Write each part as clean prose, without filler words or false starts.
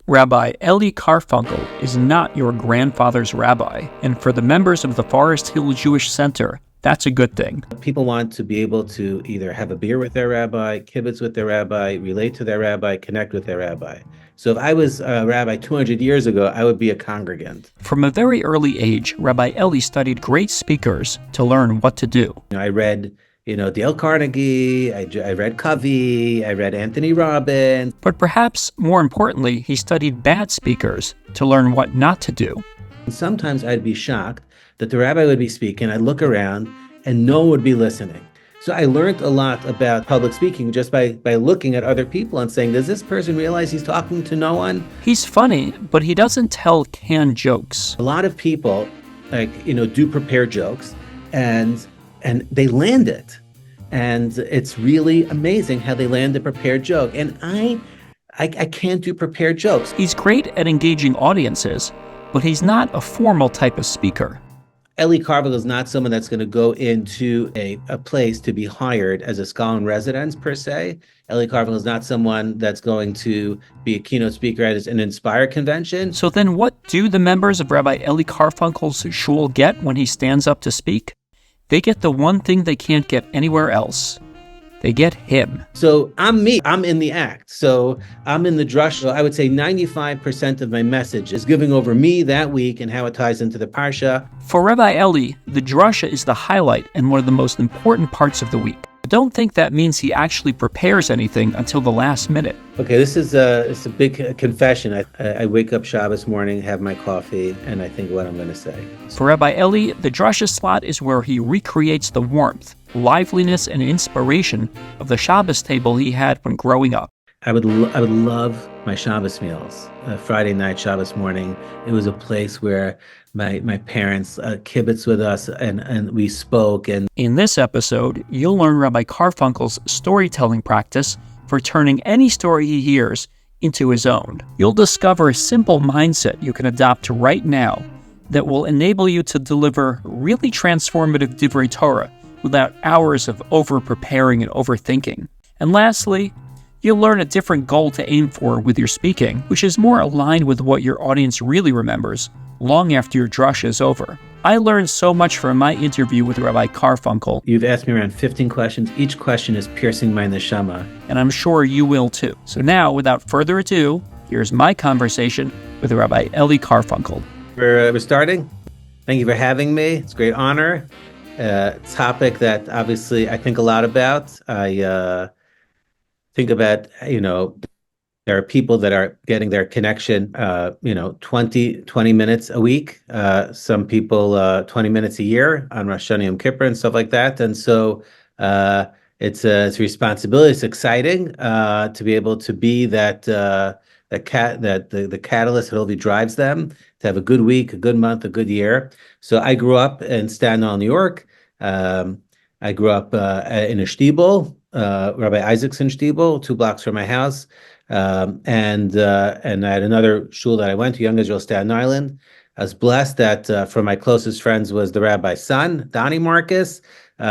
Rabbi Elie Karfunkel is not your grandfather's rabbi, and for the members of the Forest Hill Jewish Center, that's a good thing. People want to be able to either have a beer with their rabbi, kibbutz with their rabbi, relate to their rabbi, connect with their rabbi. So if I was a rabbi 200 years ago, I would be a congregant. From a very early age, Rabbi Elie studied great speakers to learn what to do. I read, Dale Carnegie, I read Covey, I read Anthony Robbins. But perhaps more importantly, he studied bad speakers to learn what not to do. And sometimes I'd be shocked that the rabbi would be speaking, I'd look around, and no one would be listening. So I learned a lot about public speaking just by looking at other people and saying, does this person realize he's talking to no one? He's funny, but he doesn't tell canned jokes. A lot of people, do prepare jokes, and they land it. And it's really amazing how they land a prepared joke. And I can't do prepared jokes. He's great at engaging audiences, but he's not a formal type of speaker. Elie Karfunkel is not someone that's going to go into a place to be hired as a scholar in residence, per se. Elie Karfunkel is not someone that's going to be a keynote speaker at an Inspire convention. So then what do the members of Rabbi Elie Karfunkel's shul get when he stands up to speak? They get the one thing they can't get anywhere else. They get him. So I'm me. I'm in the act. So I'm in the Drasha. I would say 95% of my message is giving over me that week and how it ties into the Parsha. For Rabbi Elie, the Drasha is the highlight and one of the most important parts of the week. I don't think that means he actually prepares anything until the last minute. Okay, it's a big confession. I wake up Shabbos morning, have my coffee, and I think what I'm going to say. For Rabbi Elie, the Drasha slot is where he recreates the warmth, liveliness, and inspiration of the Shabbos table he had when growing up. I would love my Shabbos meals. Friday night, Shabbos morning, it was a place where my parents kibbutz with us and we spoke. And in this episode, you'll learn Rabbi Karfunkel's storytelling practice for turning any story he hears into his own. You'll discover a simple mindset you can adopt right now that will enable you to deliver really transformative Divrei Torah without hours of over-preparing and overthinking. And lastly, you'll learn a different goal to aim for with your speaking, which is more aligned with what your audience really remembers long after your drasha is over. I learned so much from my interview with Rabbi Karfunkel. You've asked me around 15 questions. Each question is piercing my neshama. And I'm sure you will too. So now, without further ado, here's my conversation with Rabbi Elie Karfunkel. We're starting. Thank you for having me. It's a great honor. Topic that obviously I think a lot about. I think about, there are people that are getting their connection, 20 minutes a week. Some people 20 minutes a year on Rosh Hashanah Yom Kippur and stuff like that. And so it's a responsibility. It's exciting to be able to be the catalyst that really drives them to have a good week, a good month, a good year. So I grew up in Staten Island, New York. I grew up in a shtibel, Rabbi Isaacson shtibel, 2 blocks from my house. And I had another shul that I went to, Young Israel, Staten Island. I was blessed that from my closest friends was the rabbi's son, Donnie Marcus, who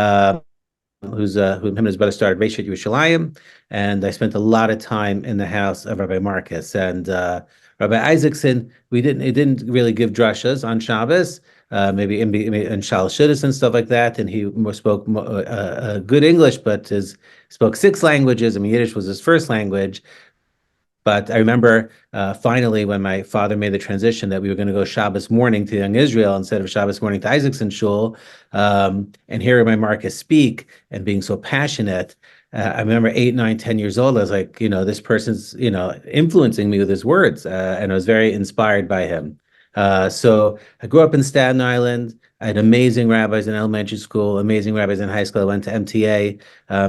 him and his brother started Reshet Yerushalayim, and I spent a lot of time in the house of Rabbi Marcus. And Rabbi Isaacson, he didn't really give drashas on Shabbos, maybe in Shalosh Shidduchos and stuff like that, and he spoke good English, but spoke 6 languages. Yiddish was his first language. But I remember finally when my father made the transition that we were going to go Shabbos morning to Young Israel instead of Shabbos morning to Isaacson Shul, and hearing my Marcus speak and being so passionate. I remember 8, 9, 10 years old. I was like, this person's, influencing me with his words, and I was very inspired by him. So I grew up in Staten Island. I had amazing rabbis in elementary school, amazing rabbis in high school. I went to MTA.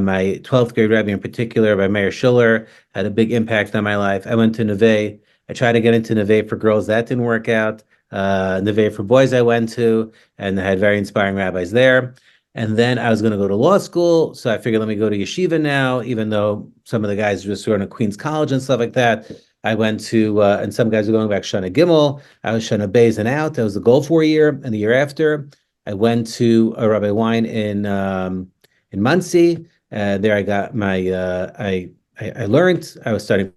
My 12th grade rabbi in particular, by Meir Schuller, had a big impact on my life. I went to Neve. I tried to get into Neve for girls. That didn't work out. Neve for boys I went to, and I had very inspiring rabbis there. And then I was going to go to law school. So I figured, let me go to yeshiva now, even though some of the guys were sort of Queens College and stuff like that. I went to, and some guys were going back Shana Gimel. I was Shana Beis and out. That was the goal for a year. And the year after, I went to a Rabbi Wein in Muncie. There I got my, I learned. I was studying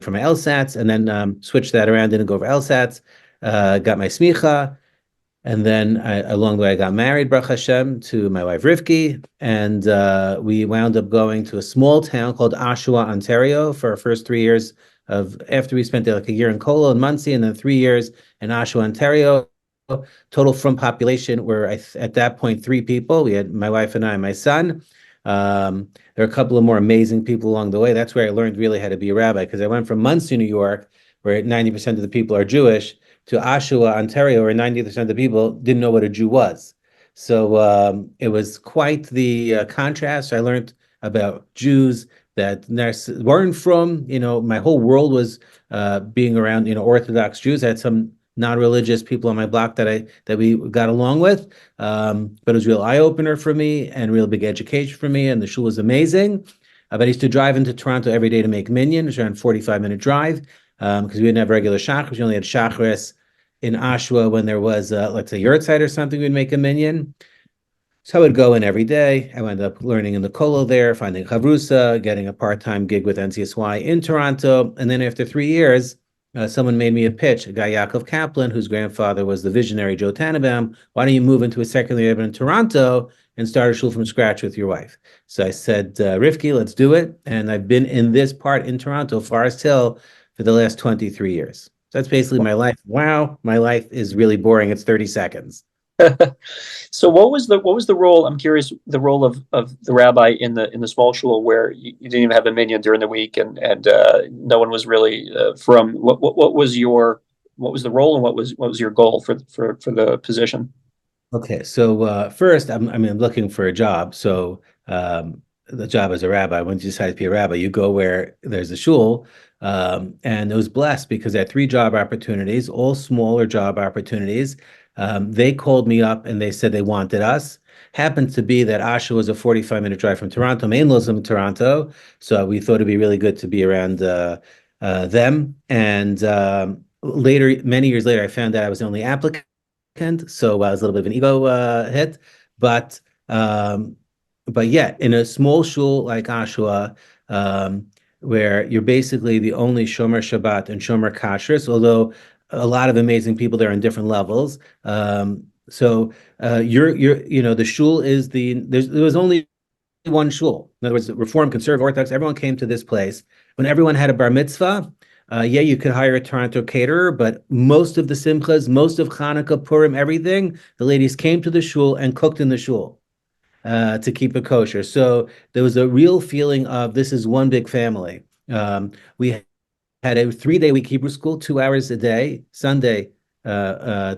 for my LSATs, and then switched that around, didn't go over LSATs, got my smicha, and then along the way I got married, Baruch Hashem, to my wife Rivki, and we wound up going to a small town called Oshawa, Ontario, for our first 3 years of after we spent there like a year in Colo and Muncie, and then 3 years in Oshawa, Ontario. Total from population were at that point 3 people. We had my wife and I, and my son. There are a couple of more amazing people along the way. That's where I learned really how to be a rabbi, because I went from Muncie, New York, where 90% of the people are Jewish, to Oshawa, Ontario, where 90% of the people didn't know what a Jew was. So it was quite the contrast. I learned about Jews that weren't from, my whole world was being around, Orthodox Jews. I had some non-religious people on my block that we got along with. But it was a real eye-opener for me and real big education for me, and the shul was amazing. But I used to drive into Toronto every day to make minyan. It was around 45-minute drive, because we didn't have regular shachris. We only had shachris in Oshawa when there was, let's say, yurtzeit or something. We'd make a minyan. So I would go in every day. I wound up learning in the Kolo there, finding chavrusa, getting a part-time gig with NCSY in Toronto. And then after 3 years, someone made me a pitch, a guy, Yaakov Kaplan, whose grandfather was the visionary Joe Tannenbaum. Why don't you move into a secular area in Toronto and start a shul from scratch with your wife? So I said, Rivki, let's do it. And I've been in this part in Toronto, Forest Hill, for the last 23 years. So that's basically my life. Wow, my life is really boring. It's 30 seconds. So what was the role? I'm curious, the role of the rabbi in the small shul where you didn't even have a minyan during the week, and no one was really from. What was the role, and what was your goal for the position? Okay, so first, I'm looking for a job. So the job as a rabbi, when you decide to be a rabbi, you go where there's a shul. And it was blessed because I had 3 job opportunities, all smaller job opportunities. They called me up and they said they wanted us. Happened to be that Asha was a 45-minute drive from Toronto. Maine lives in Toronto, so we thought it'd be really good to be around them. And later, many years later, I found out I was the only applicant, so I was a little bit of an ego hit. But yeah, in a small shul like Oshawa, where you're basically the only Shomer Shabbat and Shomer Kashrus, although a lot of amazing people there on different levels. So the shul is there was only one shul. In other words, Reform, Conservative, Orthodox, everyone came to this place. When everyone had a bar mitzvah, yeah, you could hire a Toronto caterer, but most of the simchas, most of Hanukkah, Purim, everything, the ladies came to the shul and cooked in the shul to keep it kosher. So there was a real feeling of this is one big family. We had a 3-day week Hebrew school, 2 hours a day, Sunday,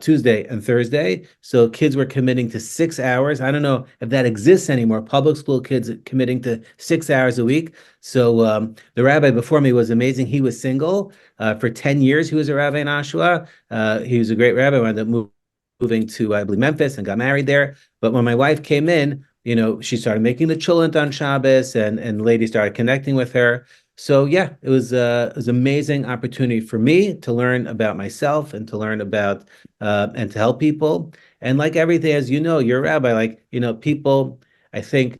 Tuesday, and Thursday. So kids were committing to 6 hours. I don't know if that exists anymore. Public school kids committing to 6 hours a week. So the rabbi before me was amazing. He was single for 10 years. He was a rabbi in Oshawa. He was a great rabbi. I ended up moving to, I believe, Memphis and got married there. But when my wife came in, she started making the chulent on Shabbos, and ladies started connecting with her. So yeah, it was an amazing opportunity for me to learn about myself and to learn about and to help people. And like everything, as you know, you're a rabbi. People, I think,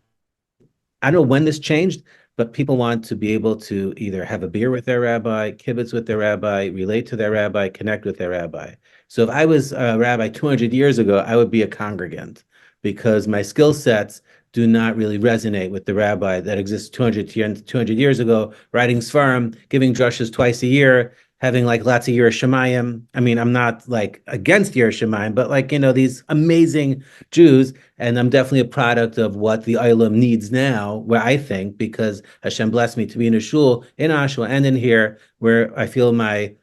I don't know when this changed, but people want to be able to either have a beer with their rabbi, kibbutz with their rabbi, relate to their rabbi, connect with their rabbi. So if I was a rabbi 200 years ago, I would be a congregant, because my skill sets do not really resonate with the rabbi that exists 200 years ago, writing Sfarim, giving drushes twice a year, having lots of Yiras Shamayim. I'm not against Yiras Shamayim, but these amazing Jews, and I'm definitely a product of what the Olam needs now, where I think, because Hashem blessed me to be in a shul in Oshawa and in here, where I feel my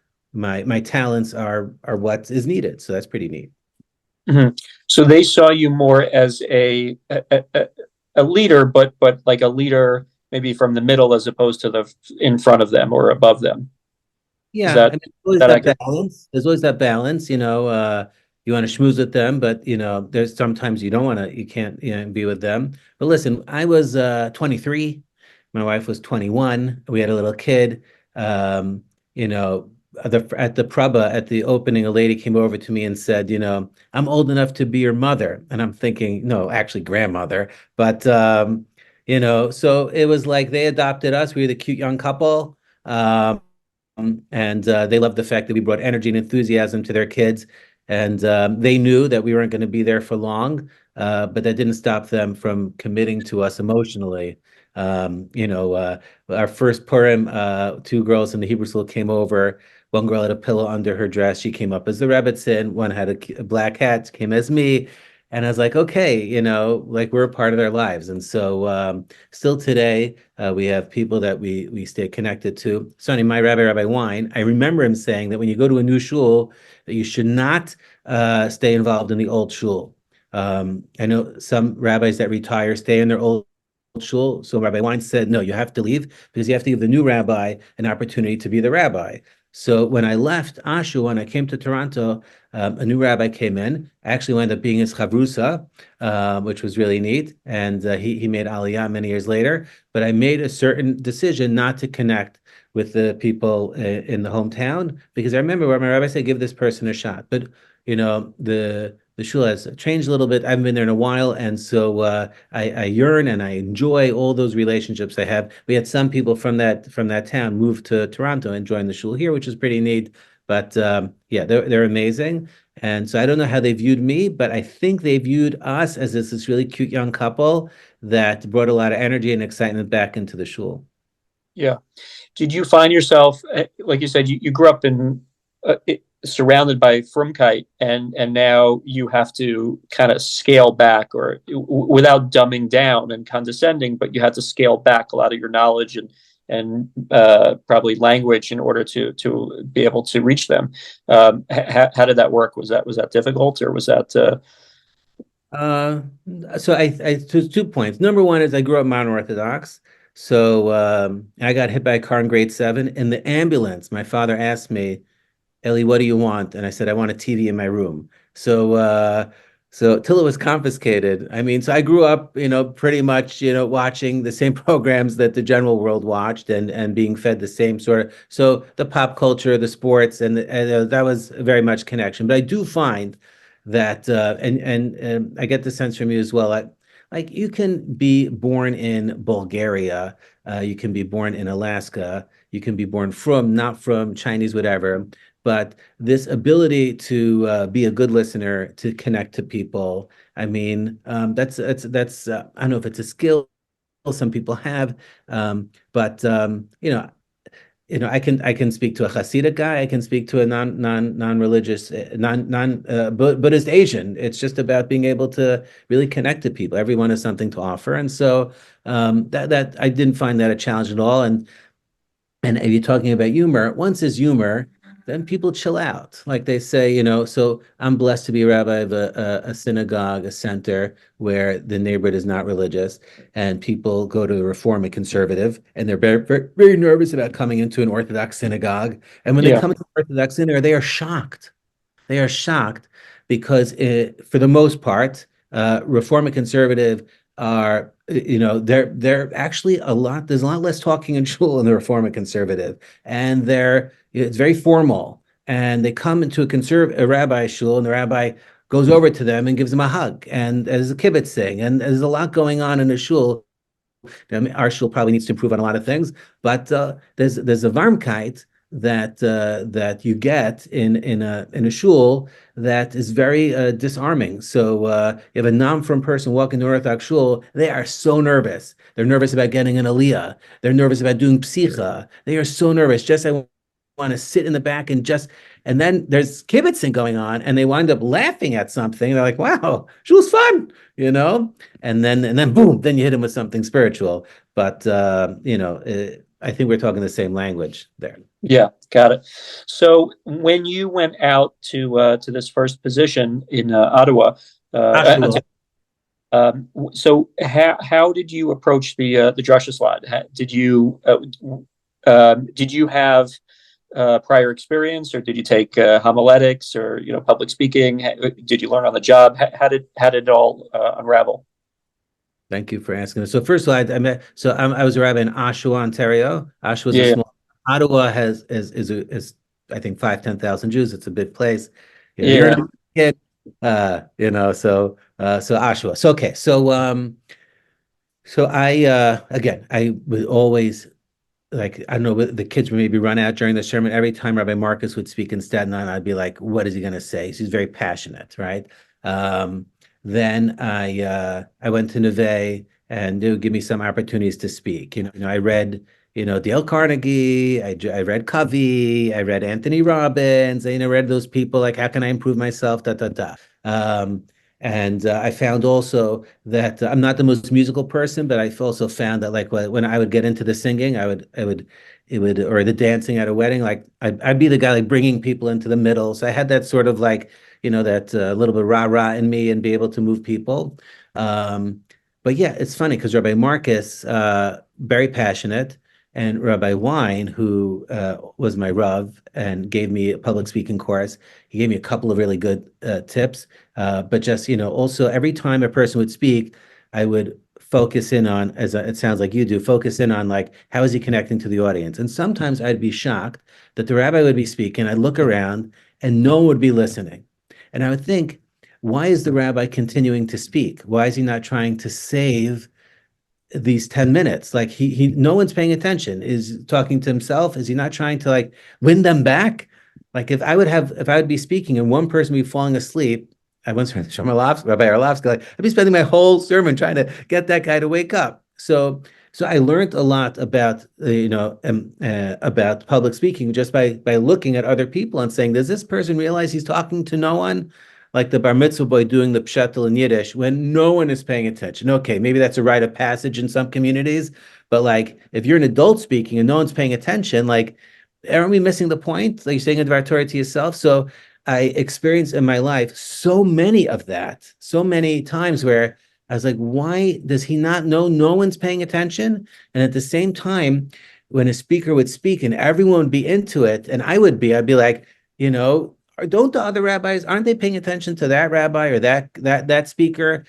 talents are what is needed. So that's pretty neat. Mm-hmm. So they saw you more as a leader, but like a leader maybe from the middle as opposed to in front of them or above them. Yeah, There's always that that accurate? balance. There's always that balance, you want to schmooze with them, but there's sometimes you can't, be with them. But listen, I was 23, my wife was 21, we had a little kid. You know, at the Prabha, at the opening, a lady came over to me and said, I'm old enough to be your mother. And I'm thinking, no, actually grandmother. But so it was like they adopted us. We were the cute young couple. and they loved the fact that we brought energy and enthusiasm to their kids. And they knew that we weren't going to be there for long, but that didn't stop them from committing to us emotionally. Our first Purim, two girls in the Hebrew school came over. One girl had a pillow under her dress. She came up as the Rebbetzin. One had a black hat, came as me. And I was like, okay, like we're a part of their lives. And so still today, we have people that we stay connected to. Sonny, my rabbi, Rabbi Wine, I remember him saying that when you go to a new shul, that you should not stay involved in the old shul. I know some rabbis that retire stay in their old shul. So Rabbi Wine said, no, you have to leave because you have to give the new rabbi an opportunity to be the rabbi. So when I left Ashu, when I came to Toronto, a new rabbi came in. I actually wound up being his chavrusa, which was really neat. And he made Aliyah many years later. But I made a certain decision not to connect with the people in the hometown because I remember where my rabbi said, give this person a shot. But the shul has changed a little bit. I haven't been there in a while, and so I yearn and I enjoy all those relationships I have. We had some people from that town move to Toronto and join the shul here, which is pretty neat. But yeah, they're amazing. And so I don't know how they viewed me, but I think they viewed us as this really cute young couple that brought a lot of energy and excitement back into the shul. Yeah. Did you find yourself, like you said, you grew up surrounded by Frumkeit, and now you have to kind of scale back, or without dumbing down and condescending, but you had to scale back a lot of your knowledge and probably language in order to be able to reach them. How did that work? Was that difficult, or was that? Uh, so there's 2 points. Number one is I grew up modern Orthodox. So I got hit by a car in grade 7 in the ambulance. My father asked me, Ellie, what do you want? And I said, I want a TV in my room. So till it was confiscated. I mean, so I grew up, pretty much, watching the same programs that the general world watched and being fed the same sort of, so the pop culture, the sports, and that was very much connection. But I do find that, and I get the sense from you as well, like you can be born in Bulgaria, you can be born in Alaska, you can be born from, not from Chinese, whatever. But this ability to be a good listener, to connect to people, I mean, that's I don't know if it's a skill some people have, but I can speak to a Hasidic guy, I can speak to a non-religious, Buddhist Asian. It's just about being able to really connect to people. Everyone has something to offer, and so that I didn't find that a challenge at all. And if you're talking about humor, once there's humor, then people chill out. Like they say, so I'm blessed to be a rabbi of a synagogue, a center where the neighborhood is not religious, and people go to Reform and Conservative, and they're very, very, very nervous about coming into an Orthodox synagogue. And when they Yeah. come into an Orthodox synagogue, they are shocked. They are shocked because, for the most part, Reform and Conservative are, they're actually a lot. There's a lot less talking in shul in the Reform and Conservative, and it's very formal. And they come into a rabbi shul, and the rabbi goes over to them and gives them a hug, and there's a kibbutz thing, and there's a lot going on in a shul. I mean, our shul probably needs to improve on a lot of things, but there's a varmkeit that you get in a shul that is very disarming. So you have a non-from person walking to Orthodox shul, they are so nervous. They're nervous about getting an aliyah. They're nervous about doing psicha. They are so nervous. Just I want to sit in the back and then there's kibitzing going on, and they wind up laughing at something. They're like, "Wow, shul's fun," you know. And then boom, then you hit them with something spiritual. But I think we're talking the same language there. Yeah, got it. So when you went out to this first position in Ottawa, Ashua. so how did you approach the Drasha slide? Did you have prior experience, or did you take homiletics, or public speaking? Did you learn on the job? How did it all unravel? Thank you for asking. So first of all, I was a rabbi in Oshawa, Ontario. Oshawa is a Yeah, small. Ottawa is I think 5-10,000 Jews. It's a big place. You're yeah, not a kid, so Oshawa. So okay, so I again I was always like I don't know, the kids would maybe run out during the sermon. Every time Rabbi Marcus would speak in Staten Island, I'd be like, "What is he going to say?" She's very passionate, right? Um, then I went to Neve, and they would give me some opportunities to speak. I read Dale Carnegie, I read Covey, I read Anthony Robbins. Read those people like, how can I improve myself? Da da da. Um, and I found also that I'm not the most musical person, but I also found that like when I would get into the singing, it would, or the dancing at a wedding, like I'd be the guy like bringing people into the middle. So I had that sort of like, that little bit rah rah in me and be able to move people. Um, but yeah, it's funny because Rabbi Marcus, very passionate, and Rabbi Wine, who was my Rav and gave me a public speaking course, he gave me a couple of really good tips. But just, also every time a person would speak, I would focus in on, it sounds like you do, focus in on like, how is he connecting to the audience? And sometimes I'd be shocked that the rabbi would be speaking. I'd look around and no one would be listening. And I would think, why is the rabbi continuing to speak? Why is he not trying to save these 10 minutes? Like no one's paying attention. Is talking to himself? Is he not trying to like win them back? Like if I would be speaking and one person would be falling asleep, I once heard Rabbi Arlovsky, like I'd be spending my whole sermon trying to get that guy to wake up. So I learned a lot about public speaking just by looking at other people and saying, does this person realize he's talking to no one? Like the bar mitzvah boy doing the pshatel in Yiddish when no one is paying attention. Okay, maybe that's a rite of passage in some communities, but like if you're an adult speaking and no one's paying attention, like aren't we missing the point? Like you're saying a Divrei Torah to yourself. So I experienced in my life so many of that, so many times where I was like, why does he not know no one's paying attention? And at the same time, when a speaker would speak and everyone would be into it, and I'd be like, or don't the other rabbis, aren't they paying attention to that rabbi or that speaker?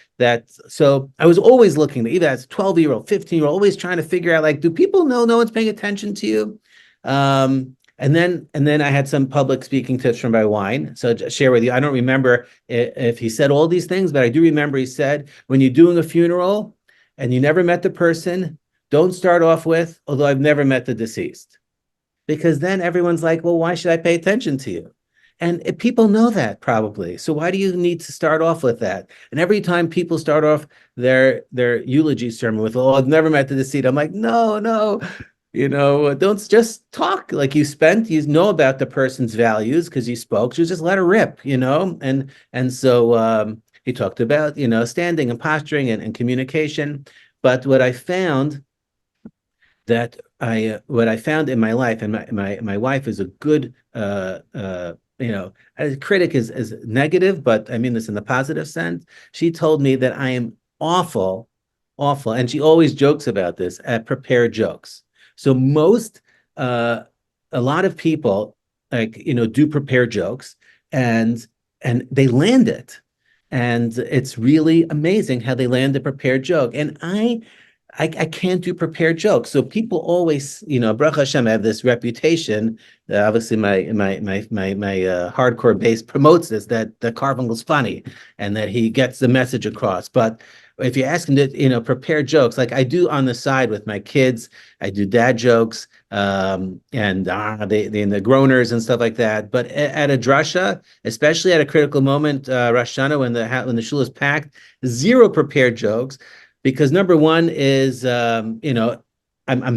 So I was always looking, either as 12-year-old, 15-year-old, always trying to figure out like, do people know no one's paying attention to you? And then I had some public speaking tips from my wine. So just share with you. I don't remember if he said all these things, but I do remember he said, when you're doing a funeral and you never met the person, don't start off with, although I've never met the deceased, because then everyone's like, well, why should I pay attention to you? And people know that probably. So why do you need to start off with that? And every time people start off their eulogy sermon with, "Oh, I've never met the deceased," I'm like, no, no, don't just talk like you know about the person's values because you spoke. So just let her rip, And so he talked about standing and posturing and communication. But what I found in my life, and my wife is a good a critic is negative, but I mean this in the positive sense. She told me that I am awful, awful, and she always jokes about this, at prepared jokes. So uh, a lot of people like do prepare jokes, and they land it, and it's really amazing how they land a prepared joke. And I can't do prepared jokes. So people always, Baruch Hashem, I have this reputation. Obviously, my hardcore base promotes this, that Karfunkel's funny and that he gets the message across. But if you ask him to, prepare jokes, like I do on the side with my kids, I do dad jokes, and they and the groaners and stuff like that. But at a drasha, especially at a critical moment, Rosh Hashanah, when the shul is packed, zero prepared jokes, because number one is I'm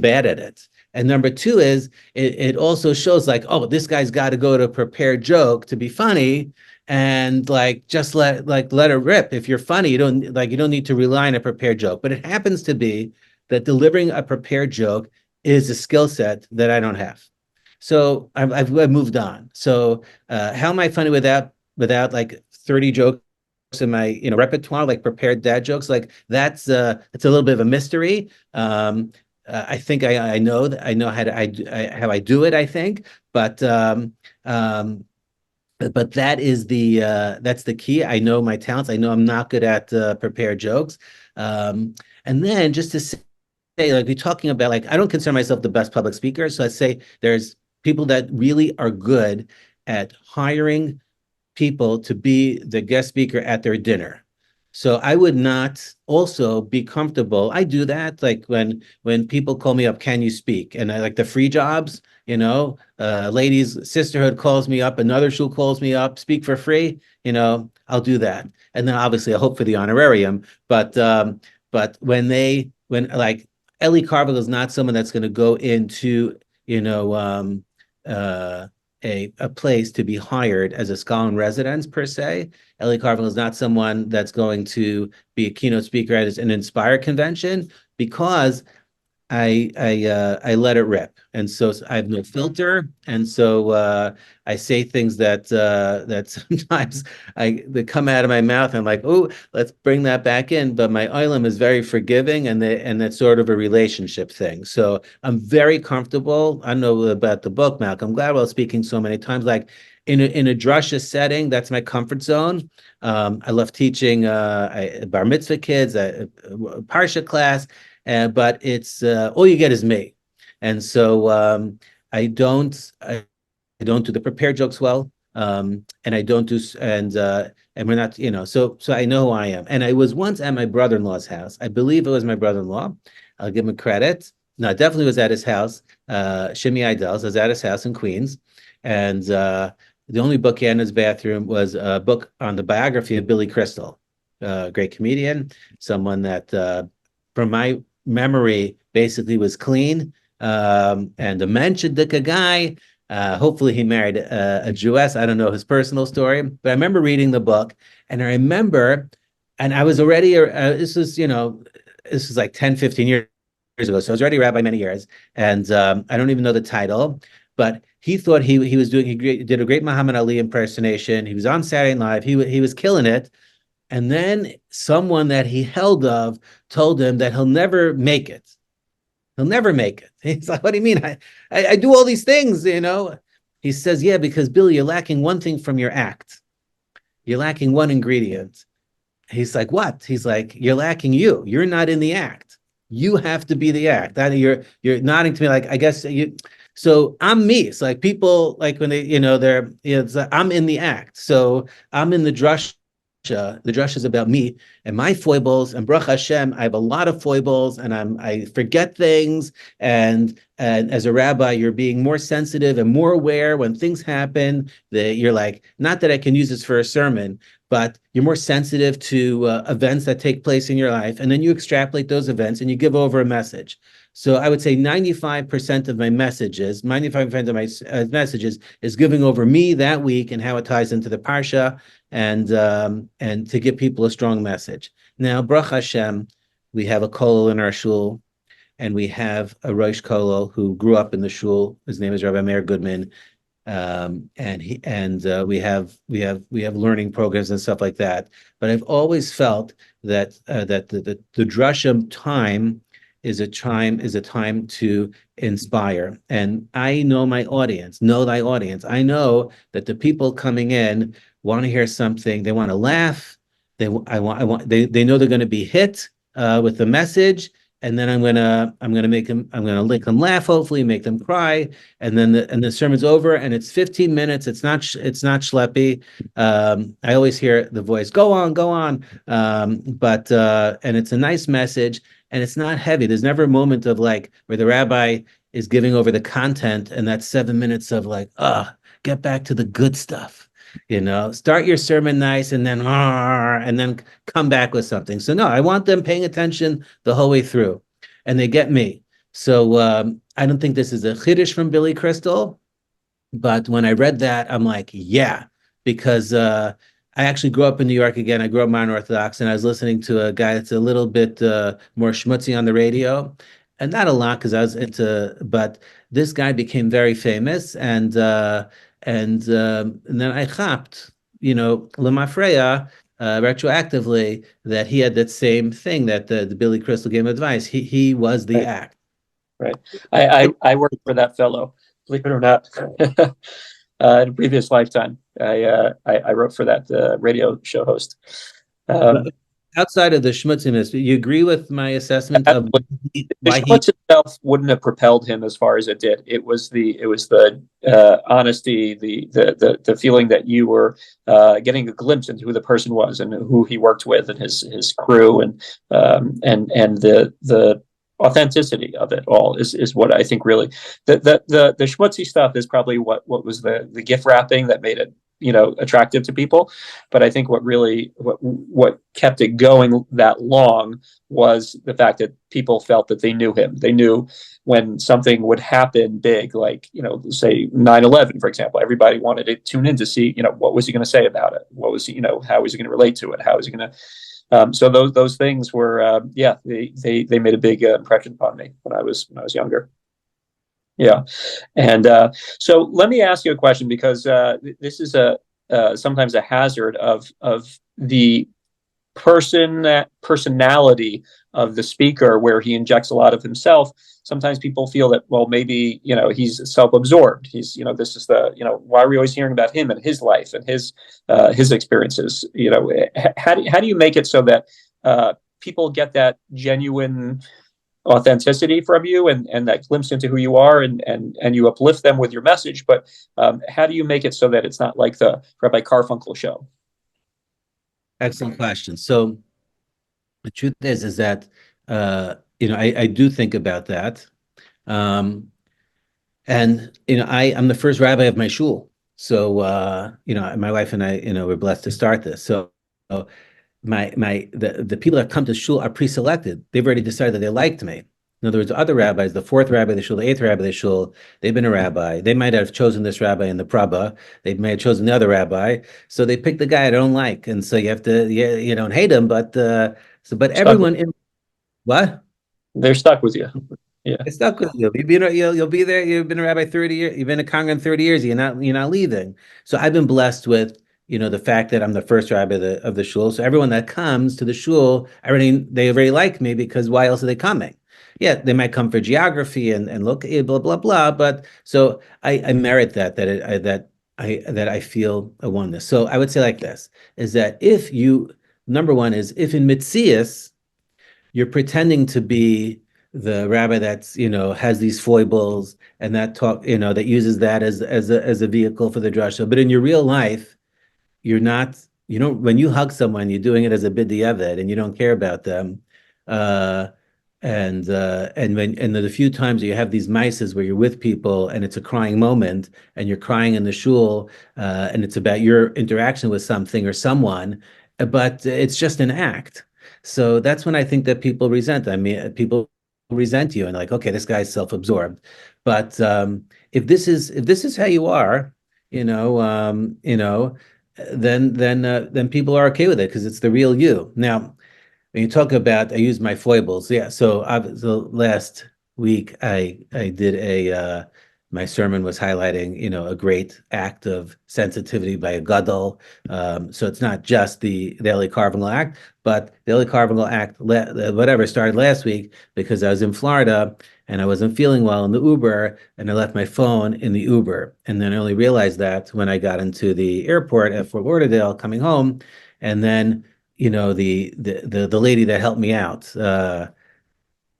bad at it, and number two is it also shows like, oh, this guy's got to go to a prepared joke to be funny, and like just let it rip. If you're funny, you don't need to rely on a prepared joke. But it happens to be that delivering a prepared joke is a skill set that I don't have. So I've moved on. So how am I funny without like 30 jokes in my repertoire, like prepared dad jokes? Like that's it's a little bit of a mystery. I think I know that I know how I do it, I think, but that's the key. I know my talents. I know I'm not good at prepared jokes. And then just to say, like we're talking about, like I don't consider myself the best public speaker. So I say there's people that really are good at hiring people to be the guest speaker at their dinner. So I would not also be comfortable. I do that like when people call me up, can you speak? And I like the free jobs, ladies sisterhood calls me up, another shul calls me up, speak for free, I'll do that. And then obviously I hope for the honorarium, but when like Elie Karfunkel is not someone that's going to go into, you know, uh a place to be hired as a scholar in residence per se. Elie Karfunkel is not someone that's going to be a keynote speaker at an Inspire convention because I let it rip, and so I have no filter, and so I say things that sometimes they come out of my mouth. And I'm like, oh, let's bring that back in. But my oilam is very forgiving, and that's sort of a relationship thing. So I'm very comfortable. I don't know about the book, Malcolm Gladwell speaking so many times, like. In a drasha setting, that's my comfort zone. I love teaching bar mitzvah kids, a parsha class, but it's all you get is me, and so I don't do the prepared jokes well, and I don't do and we're not, so I know who I am. And I was once at my brother-in-law's house. I believe it was my brother-in-law. I'll give him credit. No, it definitely was at his house. Shimi Idels. I was at his house in Queens, and the only book he had in his bathroom was a book on the biography of Billy Crystal, great comedian, someone that, from my memory, basically was clean, and a menschendicker guy. Hopefully he married a Jewess. I don't know his personal story, but I remember reading the book, and I remember, and I was already, this was like 10, 15 years ago. So I was already a rabbi many years, and I don't even know the title, but he thought he did a great Muhammad Ali impersonation. He was on Saturday Night Live. He was killing it. And then someone that he held of told him that he'll never make it. He'll never make it. He's like, what do you mean? I do all these things, He says, yeah, because Billy, you're lacking one thing from your act. You're lacking one ingredient. He's like, what? He's like, you're lacking you. You're not in the act. You have to be the act. That you're nodding to me like, I guess you. So I'm me. It's like people like when they, it's like, I'm in the act. So I'm in the drush. The drush is about me and my foibles, and Baruch Hashem, I have a lot of foibles, and I forget things. And as a rabbi, you're being more sensitive and more aware when things happen. That you're like, not that I can use this for a sermon, but you're more sensitive to events that take place in your life, and then you extrapolate those events and you give over a message. So I would say 95% of my messages, 95% of my messages is giving over me that week and how it ties into the parsha, and to give people a strong message. Now, Baruch Hashem, we have a kollel in our shul, and we have a Rosh Kollel who grew up in the shul. His name is Rabbi Meir Goodman, and we have learning programs and stuff like that. But I've always felt that the Drasha time is a time to inspire. And I know my audience, know thy audience. I know that the people coming in want to hear something. They want to laugh. They know they're going to be hit with the message. And then I'm gonna make them. I'm gonna make them laugh. Hopefully, make them cry. And then the sermon's over, and it's 15 minutes. It's not schleppy. I always hear the voice, "Go on, go on." But and it's a nice message, and it's not heavy. There's never a moment of like where the rabbi is giving over the content, and that's 7 minutes of like, get back to the good stuff. Start your sermon nice, and then come back with something. So no, I want them paying attention the whole way through, and they get me. So I don't think this is a chiddush from Billy Crystal, but when I read that, I'm like, yeah, because I actually grew up in New York again. I grew up modern Orthodox, and I was listening to a guy that's a little bit more schmutzy on the radio, and not a lot because I was into, but this guy became very famous, and then I chapped, Lemafreya, retroactively, that he had that same thing that the Billy Crystal gave him advice. He was the Right. act. Right. I worked for that fellow, believe it or not. In a previous lifetime, I wrote for that radio show host. outside of the schmutziness, do you agree with my assessment of The why he schmutz itself wouldn't have propelled him as far as it did. It was the honesty, the feeling that you were getting a glimpse into who the person was and who he worked with and his crew and the authenticity of it all is what I think really the schmutzy stuff is probably what was the gift wrapping that made it attractive to people. But I think what kept it going that long was the fact that people felt that they knew him. They knew when something would happen big, like, say 9/11, for example, everybody wanted to tune in to see, what was he going to say about it? What was he, how was he going to relate to it? How was he going to, so those things were, yeah, they made a big impression upon me when I was younger. Yeah. And so let me ask you a question because this is a sometimes a hazard of the personality of the speaker where he injects a lot of himself. Sometimes people feel that, well, maybe he's self-absorbed. He's this is the why are we always hearing about him and his life and his experiences? How do you make it so that people get that genuine authenticity from you and that glimpse into who you are and you uplift them with your message, but how do you make it so that it's not like the Rabbi Karfunkel show? excellent question. So the truth is that I do think about that. Um, and I'm the first rabbi of my shul. So my wife and I, were blessed to start this. So the people that come to shul are pre-selected. They've already decided that they liked me. In other words, the other rabbis, the fourth rabbi of the shul, the eighth rabbi of the shul, they've been a rabbi. They might have chosen this rabbi in the praba. They may have chosen the other rabbi. So they pick the guy I don't like, and so you have to, yeah, you don't hate him, but Stuck with, everyone in what? they're stuck with you. Yeah. It's stuck with you. You'll be there. You've been a rabbi 30 years. You've been a congregant 30 years. You're not leaving. So I've been blessed with the fact that I'm the first rabbi of the shul. So everyone that comes to the shul, they already like me because why else are they coming? Yeah, they might come for geography and look blah blah blah. But so I merit that I feel a oneness. So I would say like this is that if you number one is if in Mitzias you're pretending to be the rabbi that's has these foibles and that uses that as a vehicle for the drasha, but in your real life you're not you don't when you hug someone you're doing it as a b'diavad and you don't care about them. Uh and uh and when and the few times you have these mices where you're with people and it's a crying moment and you're crying in the shul, and it's about your interaction with something or someone, but it's just an act. So that's when I think that people resent. I mean, people resent you and like, okay, this guy's self-absorbed. But if this is how you are, you know, then people are okay with it because it's the real you. Now, when you talk about, I use my foibles. Yeah. So last week I did my sermon was highlighting, a great act of sensitivity by a gadol. So it's not just the Elie Karfunkel act, but the Elie Karfunkel act, whatever, started last week because I was in Florida and I wasn't feeling well in the Uber and I left my phone in the Uber. And then I only realized that when I got into the airport at Fort Lauderdale coming home. And then the lady that helped me out,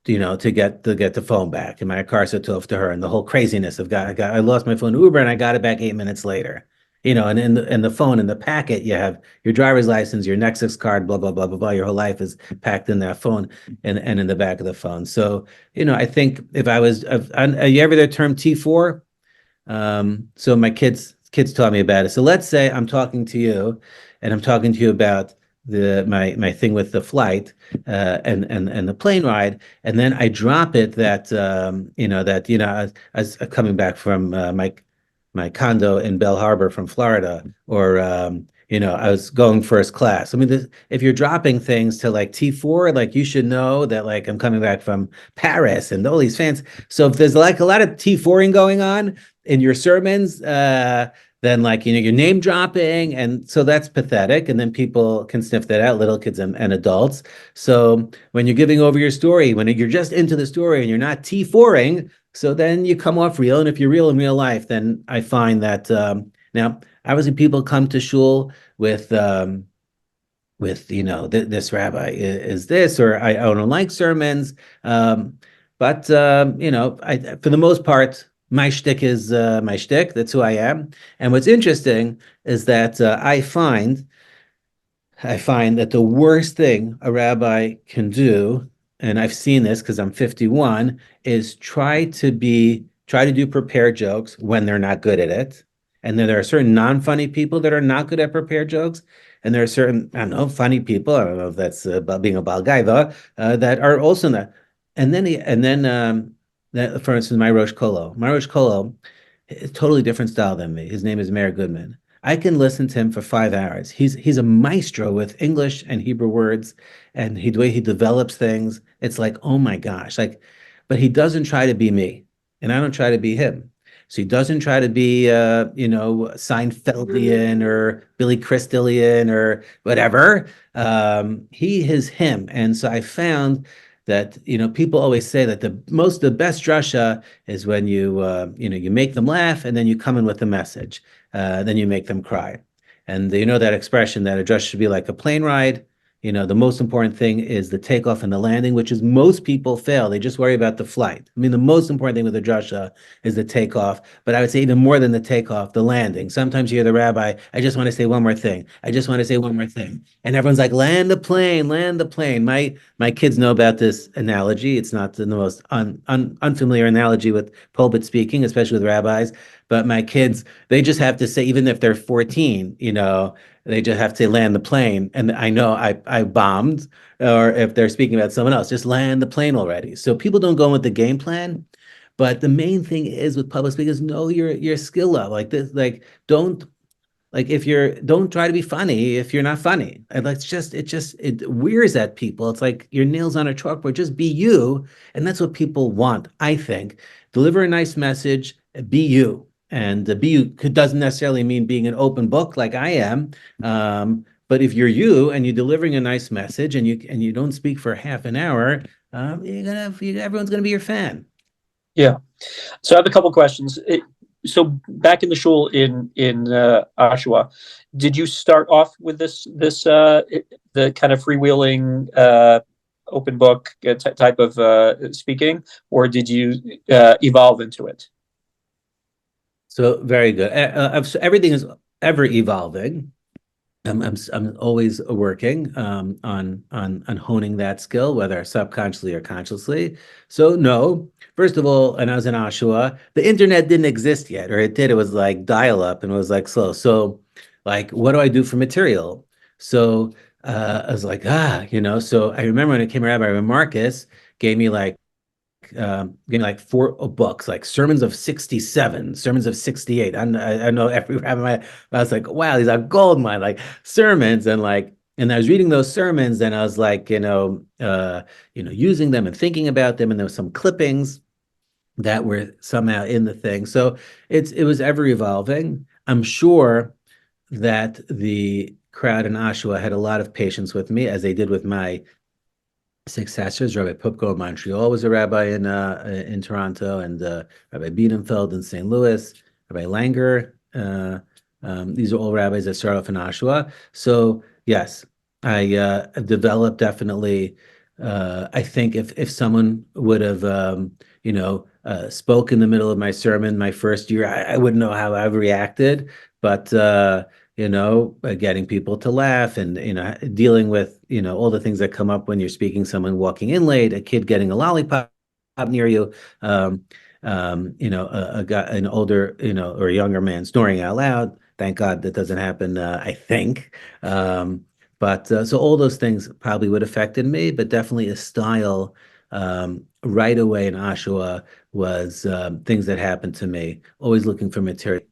to get the phone back, and my car set off to her, and the whole craziness of I lost my phone in Uber, and I got it back 8 minutes later. And in the phone in the packet, you have your driver's license, your Nexus card, blah blah blah blah blah. Your whole life is packed in that phone, and in the back of the phone. So I think if I was, you ever heard the term T4? So my kids taught me about it. So let's say I'm talking to you, and I'm talking to you about my thing with the flight, and the plane ride, and then I drop it as coming back from my condo in Bell Harbor from Florida, or I was going first class. I mean, if you're dropping things to like T4, like you should know that like I'm coming back from Paris and all these fans. So if there's like a lot of T4ing going on in your sermons, then like you're name dropping, and so that's pathetic. And then people can sniff that out, little kids and adults. So when you're giving over your story, when you're just into the story and you're not T4ing, so then you come off real. And if you're real in real life, then I find that now obviously people come to shul with with this rabbi is this, or I don't like sermons. But for the most part, my shtick is my shtick. That's who I am. And what's interesting is that I find that the worst thing a rabbi can do, and I've seen this because I'm 51, is try to do prepared jokes when they're not good at it. And then there are certain non-funny people that are not good at prepared jokes, and there are certain, I don't know, funny people. I don't know if that's about being a bal guy though, that are also not. That, for instance, my Rosh Kolo, is a totally different style than me. His name is Mayor Goodman. I can listen to him for 5 hours. He's a maestro with English and Hebrew words, and the way he develops things. It's like, oh my gosh, like, but he doesn't try to be me, and I don't try to be him. So he doesn't try to be, Seinfeldian or Billy Crystallian or whatever. He is him, and so I found that people always say that the best drasha is when you make them laugh and then you come in with a message, then you make them cry. And that expression that a dress should be like a plane ride. The most important thing is the takeoff and the landing, which is most people fail. They just worry about the flight. I mean, the most important thing with the drasha is the takeoff, but I would say even more than the takeoff, the landing. Sometimes you hear the rabbi, I just want to say one more thing. I just want to say one more thing. And everyone's like, land the plane, land the plane. My kids know about this analogy. It's not the most unfamiliar analogy with pulpit speaking, especially with rabbis. But my kids, they just have to say, even if they're 14, they just have to land the plane. And I know I bombed, or if they're speaking about someone else, just land the plane already. So people don't go in with the game plan. But the main thing is with public speaking is know your skill level. Like this, don't if you're don't try to be funny if you're not funny. And it wears at people. It's like your nails on a chalkboard. Just be you, and that's what people want. I think deliver a nice message, be you, and be you doesn't necessarily mean being an open book like I am. But if you're you and you're delivering a nice message and you don't speak for half an hour, everyone's gonna be your fan. Yeah. So I have a couple questions. So back in the shul in Oshawa, did you start off with the kind of freewheeling open book type of speaking, or did you evolve into it? So very good. So everything is ever evolving. I'm always working on honing that skill, whether subconsciously or consciously. So no, first of all, and I was in Oshawa, the internet didn't exist yet, or it did. It was like dial up and it was like slow. So like, what do I do for material? So I was like, So I remember when it came around, Rabbi Marcus gave me like getting like four books, like sermons of 67, sermons of 68. I know every rabbi. I was like, wow, these are gold mine, like sermons, and I was reading those sermons, and I was like, using them and thinking about them, and there was some clippings that were somehow in the thing. So it was ever evolving. I'm sure that the crowd in Oshawa had a lot of patience with me, as they did with my successors. Rabbi Pupko of Montreal was a rabbi in Toronto, and Rabbi Biedenfeld in St. Louis, Rabbi Langer. These are all rabbis that start off in Oshawa. So yes, I developed definitely. I think if someone would have spoke in the middle of my sermon my first year, I wouldn't know how I reacted. But getting people to laugh and, dealing with, all the things that come up when you're speaking, someone walking in late, a kid getting a lollipop near you, a guy, an older, or a younger man snoring out loud. Thank God that doesn't happen, I think. But so all those things probably would have affected me, but definitely a style right away in Oshawa was things that happened to me, always looking for material.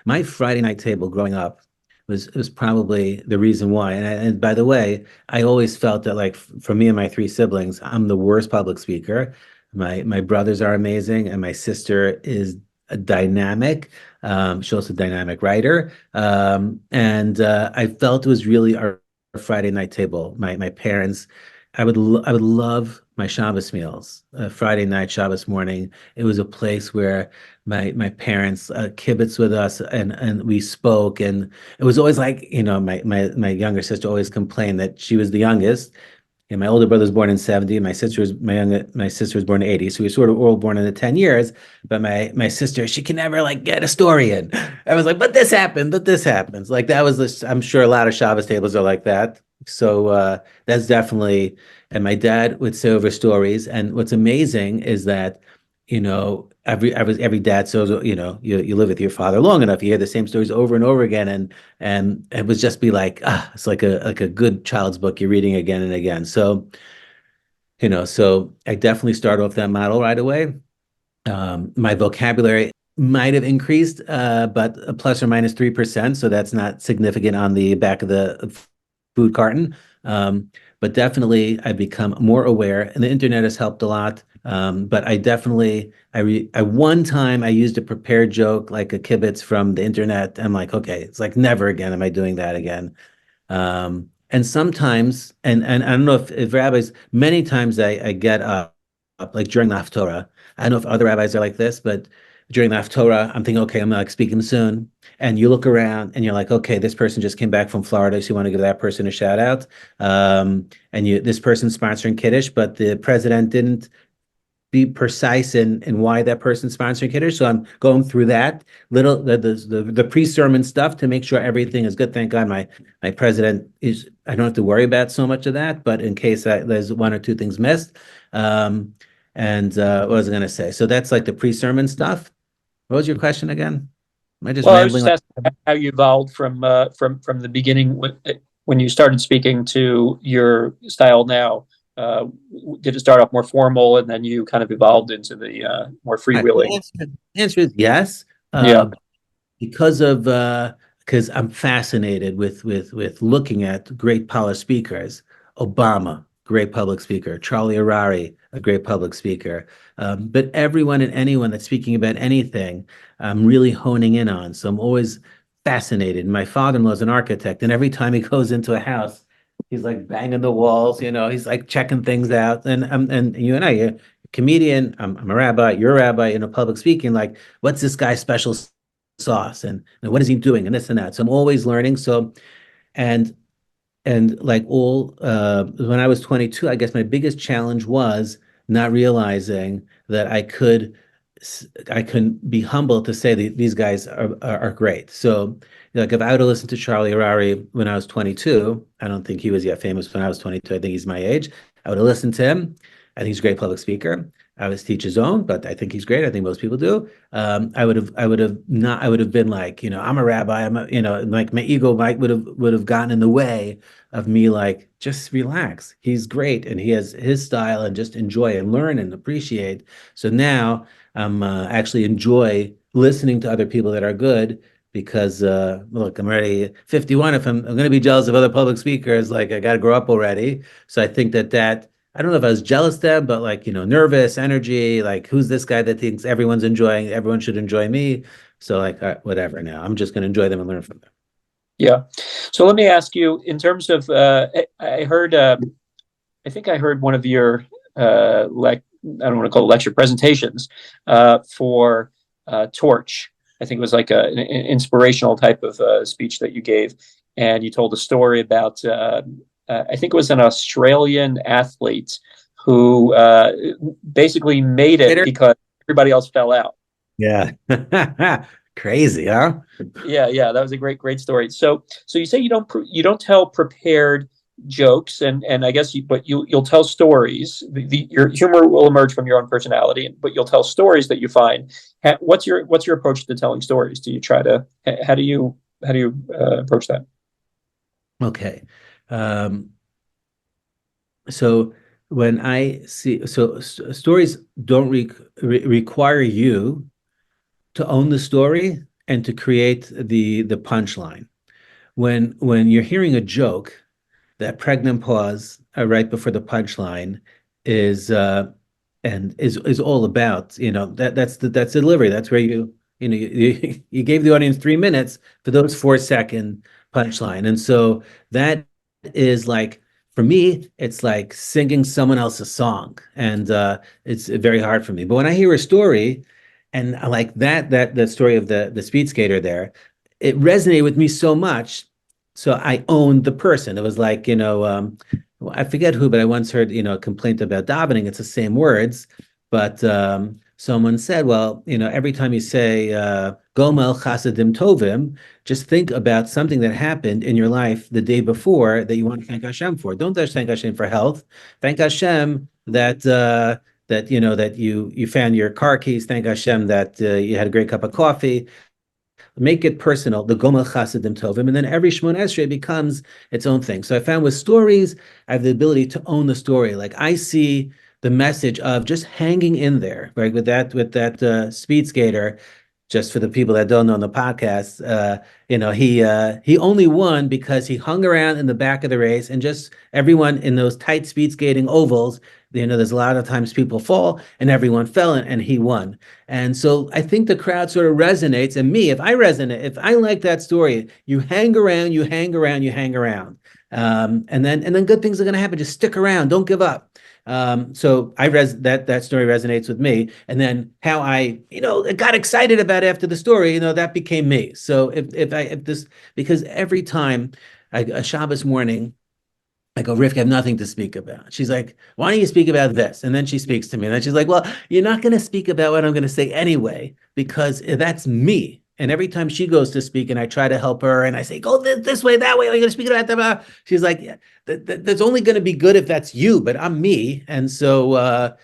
My Friday night table growing up was probably the reason why. And by the way, I always felt that like for me and my three siblings, I'm the worst public speaker. My brothers are amazing, and my sister is a dynamic. She's also a dynamic writer. And I felt it was really our Friday night table. My parents, I would love my Shabbos meals. Friday night, Shabbos morning, it was a place where my parents kibbutz with us, and we spoke, and it was always like, my younger sister always complained that she was the youngest. And my older brother was born in 70. My sister was born in 80. So we were sort of all born in the 10 years. But my sister, she can never like get a story in. I was like, but this happened, but this happens. Like that was this, I'm sure a lot of Shabbos tables are like that. So that's definitely, and my dad would say over stories. And what's amazing is that, every dad says, you live with your father long enough, you hear the same stories over and over again, and it would just be like, it's like a good child's book you're reading again and again. So, so I definitely start off that model right away. My vocabulary might have increased, but a plus or minus 3%. So that's not significant on the back of the food carton. But definitely I become more aware, and the internet has helped a lot. But I definitely, one time I used a prepared joke, like a kibitz from the internet. I'm like, okay, it's like never again am I doing that again. And sometimes, and I don't know if rabbis, many times I get up like during the Haftorah. I don't know if other rabbis are like this, but during the Haftorah, I'm thinking, okay, I'm like speaking soon. And you look around and you're like, okay, this person just came back from Florida, so you want to give that person a shout out. And this person's sponsoring Kiddush, but the president didn't be precise in why that person's sponsoring Kiddush. So I'm going through that little the pre-sermon stuff to make sure everything is good. Thank God my president is, I don't have to worry about so much of that, but in case there's one or two things missed. And what was I going to say? So that's like the pre-sermon stuff. What was your question again? Am I just Well, I was rambling just asking how you evolved from the beginning when you started speaking to your style now. Did it start off more formal and then you kind of evolved into the more the freewheeling? answer is yes. Yeah. Because of because I'm fascinated with looking at great polished speakers. Obama, great public speaker. Charlie Harari, a great public speaker. But everyone and anyone that's speaking about anything, I'm really honing in on. So I'm always fascinated. My father-in-law is an architect, and every time he goes into a house, he's like banging the walls. He's like checking things out. And you and I, you're a comedian. I'm a rabbi. You're a rabbi. Public speaking. Like, what's this guy's special sauce, and what is he doing, and this and that. So I'm always learning. So and like all when I was 22, I guess my biggest challenge was not realizing that I couldn't be humble to say that these guys are great. So like if I would have listened to Charlie Harari when I was 22, I don't think he was yet famous when I was 22. I think he's my age. I would have listened to him. I think he's a great public speaker. I was teach his own, but I think he's great. I think most people do. I would have not, I would have been like, I'm a rabbi. Like my ego would have gotten in the way of me, like, just relax. He's great. And he has his style, and just enjoy and learn and appreciate. So now I'm actually enjoy listening to other people that are good, because look, I'm already 51. If I'm going to be jealous of other public speakers, like I got to grow up already. So I think that I don't know if I was jealous then, but like, nervous energy, like who's this guy that thinks everyone should enjoy me. So like, whatever, now I'm just going to enjoy them and learn from them. Yeah. So let me ask you, in terms of, I heard, I think I heard one of your, I don't want to call it lecture presentations, for Torch. I think it was like an inspirational type of speech that you gave. And you told a story about, I think it was an Australian athlete who basically made it because everybody else fell out. Yeah. Crazy, huh? Yeah, that was a great story. So you say you don't tell prepared jokes, and I guess but you'll tell stories. Your humor will emerge from your own personality, but you'll tell stories that you find. What's your approach to telling stories? Do you try to how do you approach that? Okay. So when I see, stories don't require you to own the story and to create the punchline. When you're hearing a joke, that pregnant pause right before the punchline is and is all about, that's the delivery. That's where you gave the audience 3 minutes for those 4-second punchline. And so that is like, for me, it's like singing someone else's song, and it's very hard for me. But when I hear a story, and I like that story of the speed skater there, it resonated with me so much. So I owned the person. It was like, I forget who, but I once heard, a complaint about davening. It's the same words, but someone said, well, every time you say Gomel Chasadim Tovim, just think about something that happened in your life the day before that you want to thank Hashem for. Don't just thank Hashem for health. Thank Hashem that you found your car keys. Thank Hashem that you had a great cup of coffee. Make it personal, the Gomel Chasidim Tovim, and then every Shmon Esrei becomes its own thing. So I found with stories, I have the ability to own the story. Like I see the message of just hanging in there, right? With that speed skater. Just for the people that don't know on the podcast, he only won because he hung around in the back of the race, and just everyone in those tight speed skating ovals. There's a lot of times people fall, and everyone fell, and he won. And so I think the crowd sort of resonates. And me, if I resonate, if I like that story, you hang around, you hang around, you hang around, and then good things are going to happen. Just stick around, don't give up. So that story resonates with me, and then how I got excited about after the story, that became me. So if this, because every time a Shabbos morning, I go, Rivka, I have nothing to speak about. She's like, why don't you speak about this? And then she speaks to me, and then she's like, well, you're not going to speak about what I'm going to say anyway, because that's me. And every time she goes to speak and I try to help her and I say, go this way, that way, are you going to speak about that? She's like, yeah, that's only going to be good if that's you, but I'm me. And so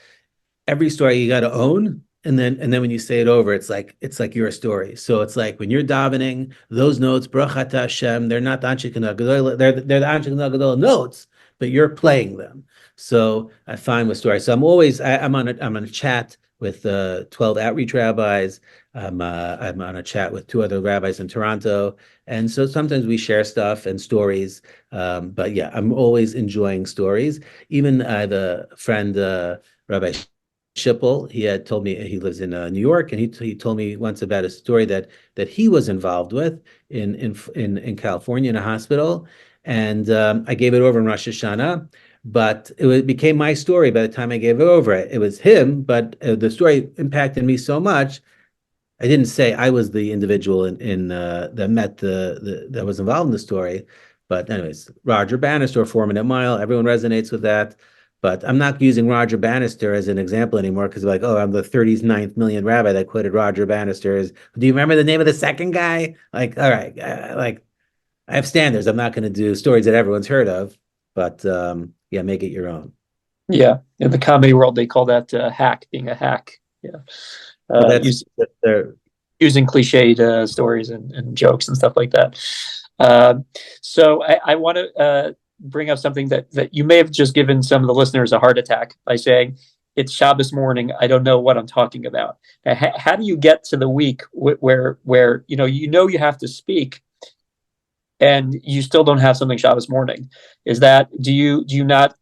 every story you got to own. And then when you say it over, it's like your story. So it's like when you're davening, those notes, Baruch Hashem, they're not the Anshe Gadol, they're the Anshe Gadol notes, but you're playing them. So I find with stories. So I'm on a chat with 12 outreach rabbis. I'm on a chat with 2 other rabbis in Toronto, and so sometimes we share stuff and stories. But yeah, I'm always enjoying stories. Even I have a friend, Rabbi Shippel. He had told me he lives in New York, and he told me once about a story that he was involved with in California in a hospital, and I gave it over in Rosh Hashanah. But it became my story by the time I gave it over. It was him, but the story impacted me so much. I didn't say I was the individual in that met that was involved in the story. But anyways, Roger Bannister, 4 Minute Mile, everyone resonates with that. But I'm not using Roger Bannister as an example anymore, because like, oh, I'm the 39th million rabbi that quoted Roger Bannister. Do you remember the name of the second guy? Like, all right, like I have standards. I'm not going to do stories that everyone's heard of, but yeah, make it your own. Yeah, in the comedy world, they call that hack, being a hack. Yeah, Well, using cliched stories and jokes and stuff like that. So I want to bring up something that you may have just given some of the listeners a heart attack by saying, it's Shabbos morning, I don't know what I'm talking about. Now, how do you get to the week where you have to speak and you still don't have something Shabbos morning? Is that, do you not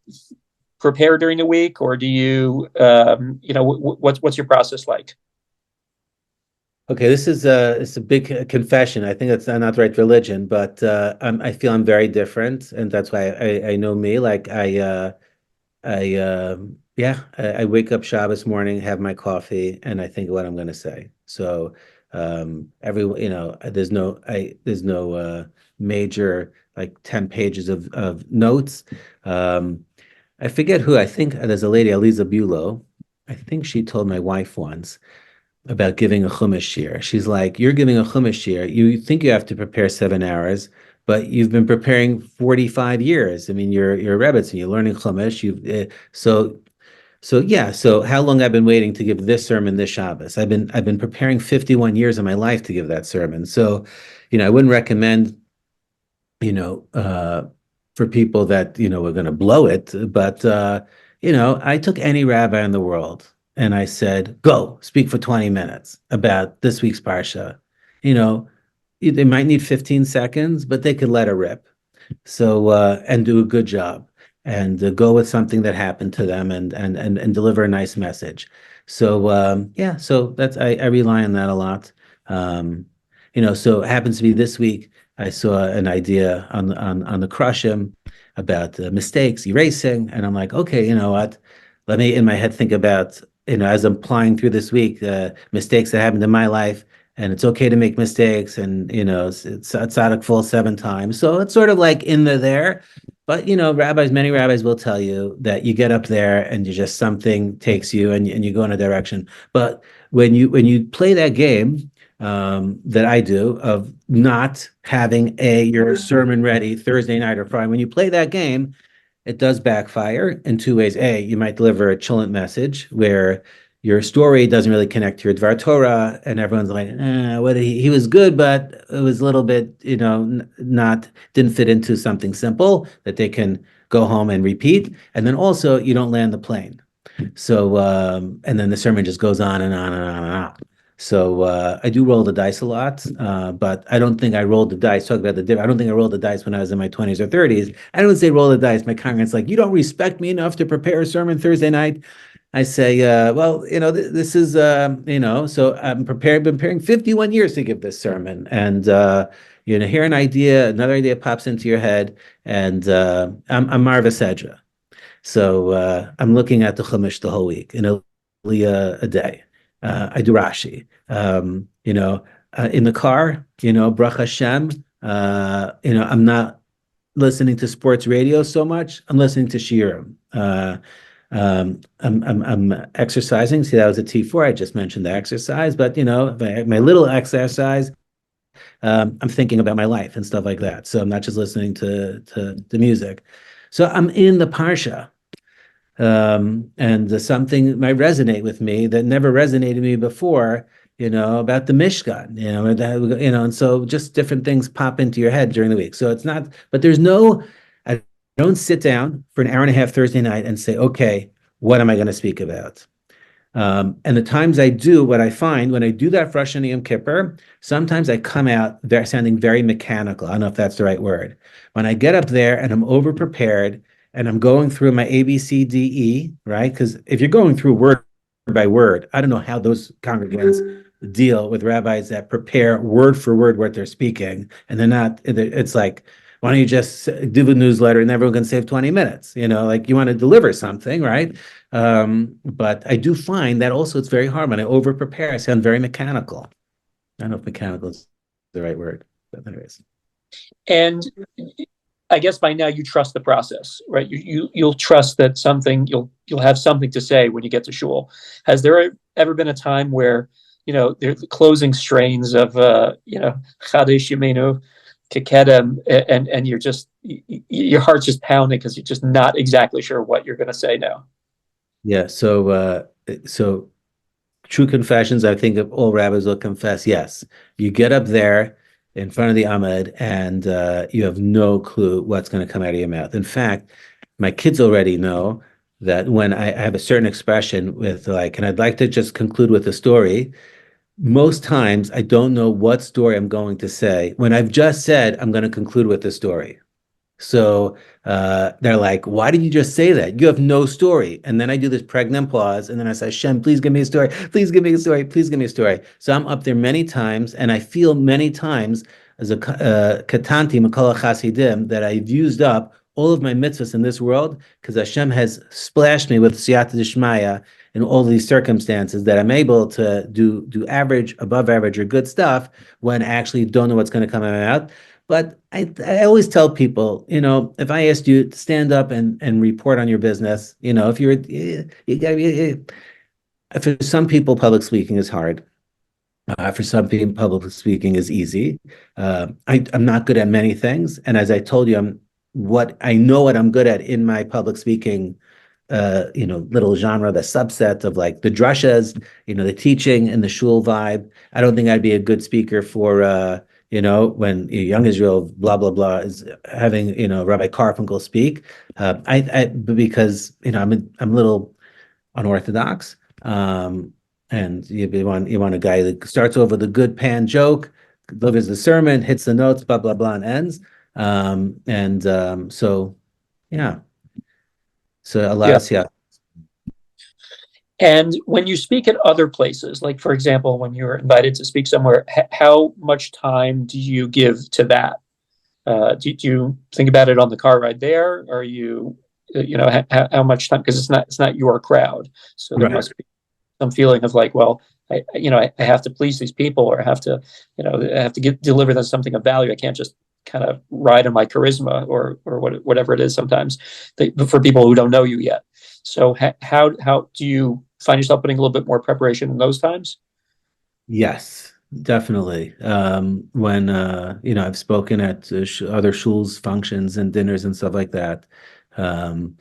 prepare during the week, or do you what's your process like? Okay, this is it's a big confession. I think that's not the right religion, but I feel I'm very different, and that's why I know me. Like I wake up Shabbos morning, have my coffee, and I think of what I'm going to say. So there's no major like 10 pages of notes. I forget who. I think there's a lady, Aliza Bulow. I think she told my wife once about giving a chumash shir. She's like, you're giving a chumash shir. You think you have to prepare 7 hours, but you've been preparing 45 years. I mean, you're a rebbe, and you're learning chumash. So how long I've been waiting to give this sermon this Shabbos? I've been preparing 51 years of my life to give that sermon. So, I wouldn't recommend, for people that, were going to blow it. But, I took any rabbi in the world and I said, go speak for 20 minutes about this week's Parsha. They might need 15 seconds, but they could let it rip. So, and do a good job, and go with something that happened to them, and deliver a nice message. So, so I rely on that a lot. So it happens to be this week, I saw an idea on the Krushim, about mistakes, erasing, and I'm like, okay, you know what? Let me in my head think about, as I'm plying through this week, mistakes that happened in my life, and it's okay to make mistakes, and it's tzaddik fall 7 times, so it's sort of like in there. But many rabbis will tell you that you get up there and you just something takes you and you go in a direction. But when you play that game that I do of not having your sermon ready Thursday night or Friday, when you play that game, it does backfire in two ways. A, you might deliver a chillant message where your story doesn't really connect to your Divrei Torah, and everyone's like, what he was good, but it was a little bit, not didn't fit into something simple that they can go home and repeat. And then also, you don't land the plane. So, and then the sermon just goes on and on and on and on. So I do roll the dice a lot, but I don't think I rolled the dice. Talk about I don't think I rolled the dice when I was in my 20s or 30s. I don't say roll the dice. My congregant's like, you don't respect me enough to prepare a sermon Thursday night. I say, well, this is, so I'm prepared, been preparing 51 years to give this sermon. And, hear another idea pops into your head, and I'm Marva Sedra. So I'm looking at the Chumash the whole week, a day. I do Rashi. In the car, Baruch Hashem. I'm not listening to sports radio so much. I'm listening to shiurim. I'm exercising. See, that was a T4. I just mentioned the exercise, but my little exercise. I'm thinking about my life and stuff like that. So I'm not just listening to the music. So I'm in the parsha. And something might resonate with me that never resonated with me before, about the Mishkan, and so just different things pop into your head during the week. So it's not, but I don't sit down for an hour and a half Thursday night and say, okay, what am I going to speak about? And the times I do, what I find when I do that for Rosh Hashanah Yom Kippur, sometimes I come out sounding very mechanical. I don't know if that's the right word. When I get up there and I'm over prepared and I'm going through my A, B, C, D, E, right? Because if you're going through word by word, I don't know how those congregants deal with rabbis that prepare word for word what they're speaking, and they're not. It's like, why don't you just do a newsletter and everyone can save 20 minutes? Like you want to deliver something, right? But I do find that also it's very hard when I over prepare. I sound very mechanical. I don't know if mechanical is the right word, but anyways. And I guess by now you trust the process, right? You'll trust that you'll have something to say when you get to shul. Has there ever been a time where there's the closing strains of Chadesh Yemenu Kekedem, and your heart's just pounding because you're just not exactly sure what you're going to say now? Yeah. So true confessions, I think all rabbis will confess. Yes, you get up there in front of the Amud and you have no clue what's going to come out of your mouth. In fact, my kids already know that when I have a certain expression with and I'd like to just conclude with a story. Most times I don't know what story I'm going to say when I've just said I'm going to conclude with the story. So they're like, why did you just say that? You have no story. And then I do this pregnant pause. And then I say, Shem, please give me a story. Please give me a story. Please give me a story. So I'm up there many times. And I feel many times as a katanti makala chasidim that I've used up all of my mitzvahs in this world because Hashem has splashed me with siyata d'shmaya in all these circumstances that I'm able to do average, above average, or good stuff when I actually don't know what's going to come out. But I always tell people, if I asked you to stand up and report on your business, if for some people, public speaking is hard. For some people, public speaking is easy. I'm not good at many things. And as I told you, I know what I'm good at in my public speaking little genre, the subset of like the drashas, the teaching and the shul vibe. I don't think I'd be a good speaker for, when Young Israel, blah, blah, blah, is having, Rabbi Karfunkel speak. Because, I'm a little unorthodox. And you want a guy that starts over the good pan joke, delivers the sermon, hits the notes, blah, blah, blah, and ends. So, yeah. So a lot of yeah. And when you speak at other places, like for example, when you're invited to speak somewhere, how much time do you give to that? Do you think about it on the car ride there? Or are you, how much time? Because it's not your crowd, so there Right. must be some feeling of like, well, I have to please these people, or I have to deliver them something of value. I can't just kind of ride on my charisma or whatever it is sometimes for people who don't know you yet. So how do you find yourself putting a little bit more preparation in those times? Yes, definitely. When I've spoken at other shuls functions and dinners and stuff like that. Um,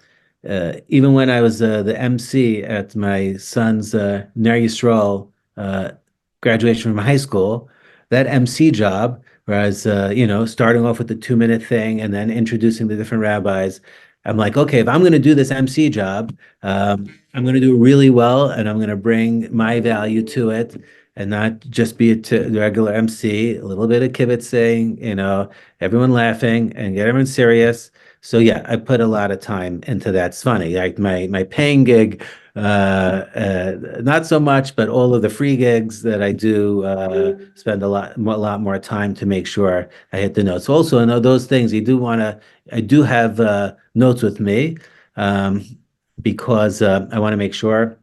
Even when I was the MC at my son's Ner Yisrael graduation from high school, that MC job, whereas starting off with the 2 minute thing and then introducing the different rabbis, I'm like, okay, if I'm going to do this MC job, I'm going to do it really well, and I'm going to bring my value to it and not just be the regular MC, a little bit of kibitzing, everyone laughing and get everyone serious. So yeah, I put a lot of time into that. It's funny, like my paying gig, not so much, but all of the free gigs that I do, spend a lot more time to make sure I hit the notes. Also, I know those things you do want to. I do have notes with me, um, because I want to make sure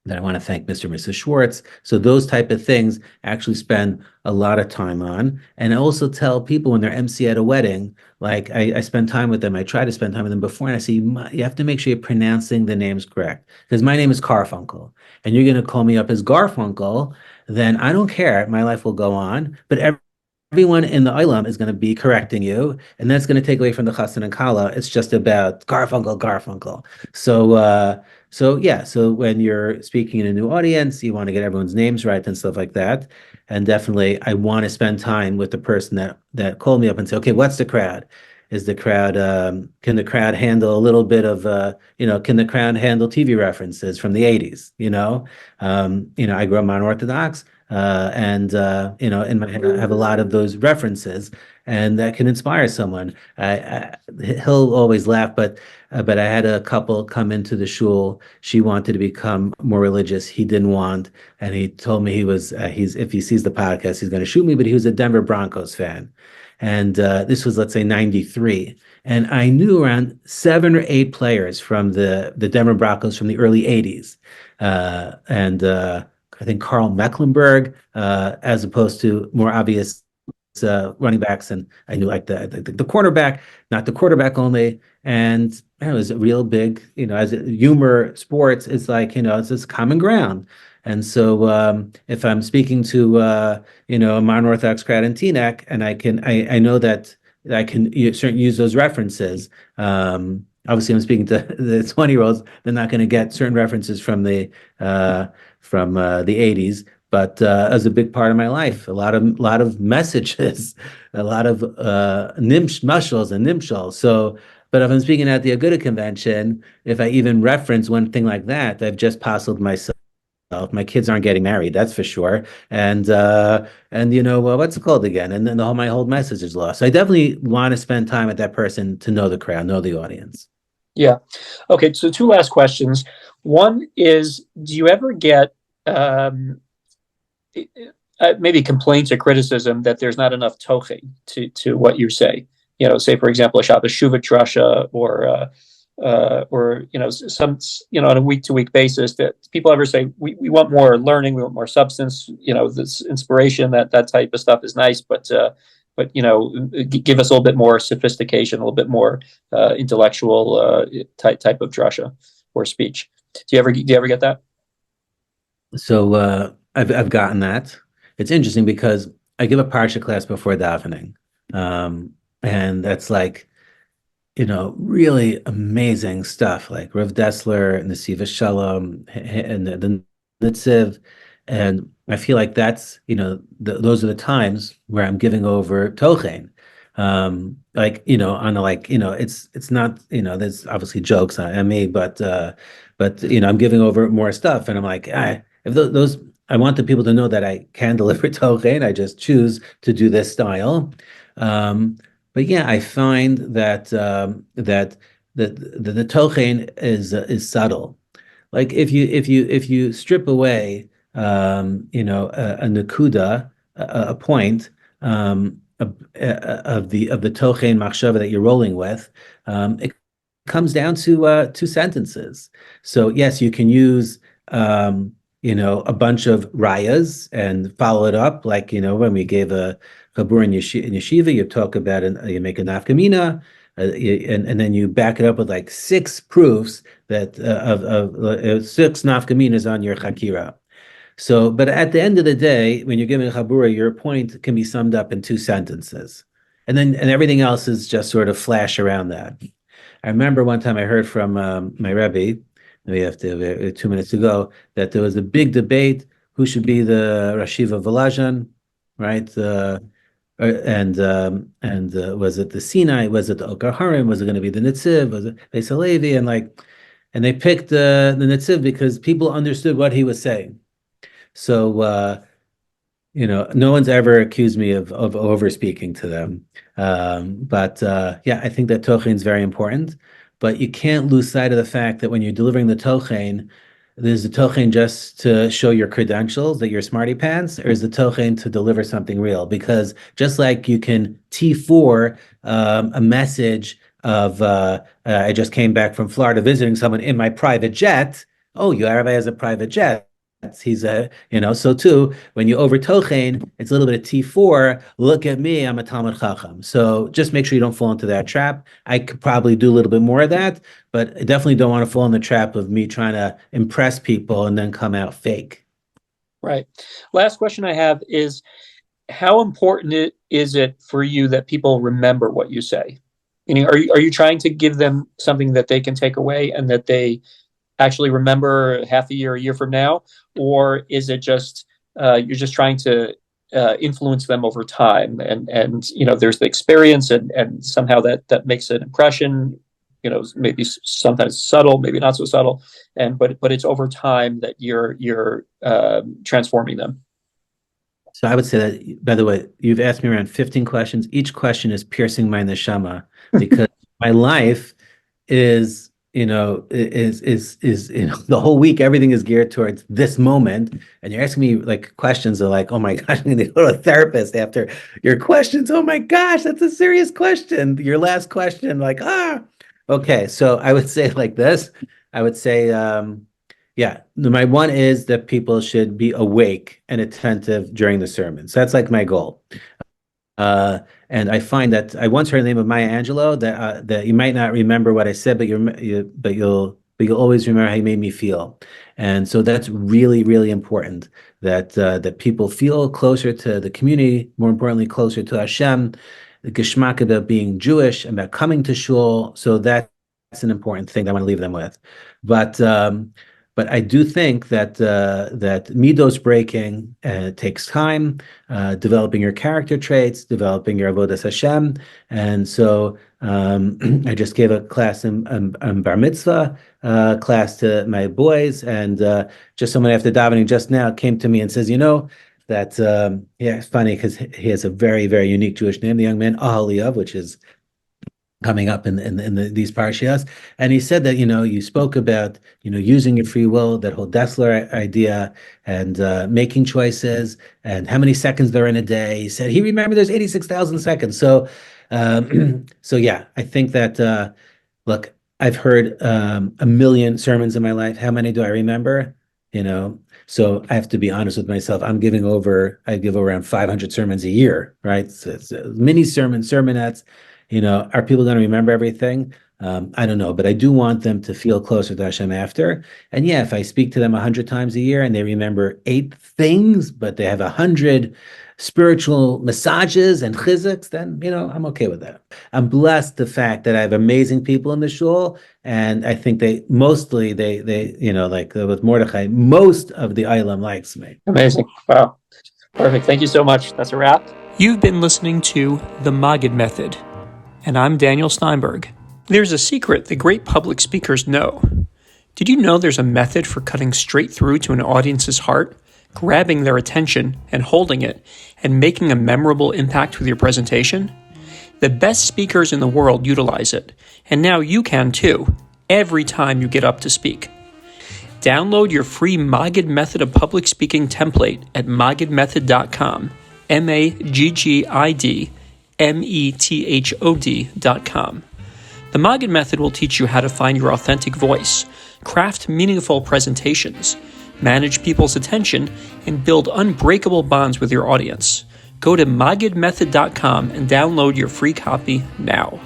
that I want to thank Mr. and Mrs. Schwartz. So those type of things I actually spend a lot of time on. And I also tell people when they're MC at a wedding, like I spend time with them. I try to spend time with them before, and I say, you have to make sure you're pronouncing the names correct. Because my name is Karfunkel, and you're going to call me up as Garfunkel, then I don't care. My life will go on. But everyone in the Olam is going to be correcting you, and that's going to take away from the Chassan and Kala. It's just about Garfunkel, Garfunkel. So yeah, so when you're speaking in a new audience, you want to get everyone's names right and stuff like that. And definitely, I want to spend time with the person that called me up and say, okay, what's the crowd? Can the crowd handle a little bit of, can the crowd handle TV references from the 80s? I grew up unorthodox, and in my head, I have a lot of those references, and that can inspire someone. He'll always laugh, but I had a couple come into the shul. She wanted to become more religious. He didn't want, and he told me he's if he sees the podcast, he's going to shoot me. But he was a Denver Broncos fan, and this was, let's say, '93, and I knew around 7 or 8 players from the Denver Broncos from the early '80s, and I think Carl Mecklenburg, as opposed to more obvious running backs, and I knew like the quarterback, not the quarterback only, and it was a real big, as humor sports, it's like it's this common ground, and so if I'm speaking to a modern Orthodox crowd in Teaneck, and I know that I can certainly use those references. Obviously, I'm speaking to the 20-year-olds; they're not going to get certain references from the '80s, but as a big part of my life, a lot of messages, a lot of mushals and nimshals. So, but if I'm speaking at the Aguda convention, if I even reference one thing like that, I've just puzzled myself. My kids aren't getting married, that's for sure. And well, what's it called again? And then my whole message is lost. So I definitely want to spend time with that person to know the crowd, know the audience. Yeah. Okay. So two last questions. One is, do you ever get um, maybe complaints or criticism that there's not enough tochen to what you say? Say for example, a Shabbos Shuvah Drasha, or some on a week to week basis, that people ever say we want more learning, we want more substance, this inspiration, that type of stuff is nice, but give us a little bit more sophistication, a little bit more intellectual type of drasha or speech. Do you ever get that? So I've gotten that. It's interesting because I give a parsha class before davening, and that's like really amazing stuff, like Rav Dessler and the Siva Shalom and the Nitziv. And I feel like that's, those are the times where I'm giving over Tochen. Like, on a, like, it's not, there's obviously jokes on me, but I'm giving over more stuff. And I'm like, if those, I want the people to know that I can deliver Tochen. I just choose to do this style. But yeah, I find that the tochen is subtle. Like if you strip away a nakuda, a point, of the tochein machshava that you're rolling with, it comes down to two sentences. So yes, you can use a bunch of rayas and follow it up, like when we gave a chabur in yeshiva, you talk about you make a nafkamina, and then you back it up with like six proofs that of six nafkaminas on your chakira. So, but at the end of the day, when you're giving a chabura, your point can be summed up in two sentences, and everything else is just sort of flash around that. I remember one time I heard from my Rebbe, we have 2 minutes to go, that there was a big debate who should be the Rashiva Volozhin, right? And was it the Sinai? Was it the Okar Harim? Was it going to be the Nitziv? Was it Beis Halevi? And they picked the Nitziv because people understood what he was saying. So no one's ever accused me of over speaking to them. But I think that tochein is very important. But you can't lose sight of the fact that when you're delivering the tochein, there's the tochein just to show your credentials that you're smarty pants, or is the tochein to deliver something real? Because just like you can T4 a message of I just came back from Florida visiting someone in my private jet. Oh, your rabbi has a private jet. He's so too, when you over tochein, it's a little bit of T4. Look at me, I'm a Talmud Chacham. So just make sure you don't fall into that trap. I could probably do a little bit more of that, but I definitely don't want to fall in the trap of me trying to impress people and then come out fake. Right. Last question I have is, how important is it for you that people remember what you say? Are you trying to give them something that they can take away and that they actually remember half a year from now? Or is it just you're just trying to influence them over time, and there's the experience and somehow that makes an impression, maybe sometimes subtle, maybe not so subtle, but it's over time that you're transforming them. So I would say that, by the way, you've asked me around 15 questions. Each question is piercing my neshama because my life is the whole week, everything is geared towards this moment. And you're asking me like questions that are like, oh my gosh, I'm going to go to a therapist after your questions. Oh my gosh, that's a serious question. Your last question, like, okay. So I would say like this, I would say, my one is that people should be awake and attentive during the sermon. So that's like my goal. And I find that I once heard the name of Maya Angelou, that you might not remember what I said, but you'll always remember how you made me feel. And so that's really, really important that people feel closer to the community, more importantly, closer to Hashem, the geschmack about being Jewish, about coming to shul. So that's an important thing that I want to leave them with. But I do think that midos breaking takes time, developing your character traits, developing your avodas Hashem, and so I just gave a class in bar mitzvah class to my boys, and just someone after davening just now came to me and says, that it's funny because he has a very, very unique Jewish name, the young man Ahaliav, which is coming up in these parashiyos, and he said that you spoke about using your free will, that whole Dessler idea, and making choices, and how many seconds there are in a day. He said he remembered there's 86,000 seconds. So I think that look, I've heard a million sermons in my life. How many do I remember? So I have to be honest with myself. I give over around 500 sermons a year, right? So it's mini sermonettes. Are people going to remember everything? I don't know, but I do want them to feel closer to Hashem after. And if I speak to them 100 times a year and they remember 8 things, but they have 100 spiritual massages and chizuks, then, I'm okay with that. I'm blessed the fact that I have amazing people in the shul, and I think they mostly, like with Mordechai, most of the Eilam likes me. Amazing. Wow. Perfect. Thank you so much. That's a wrap. You've been listening to The Maggid Method, and I'm Daniel Steinberg. There's a secret that great public speakers know. Did you know there's a method for cutting straight through to an audience's heart, grabbing their attention and holding it, and making a memorable impact with your presentation? The best speakers in the world utilize it, and now you can too, every time you get up to speak. Download your free Maggid Method of Public Speaking template at maggidmethod.com, method.com. The Maggid Method will teach you how to find your authentic voice, craft meaningful presentations, manage people's attention, and build unbreakable bonds with your audience. Go to maggidmethod.com and download your free copy now.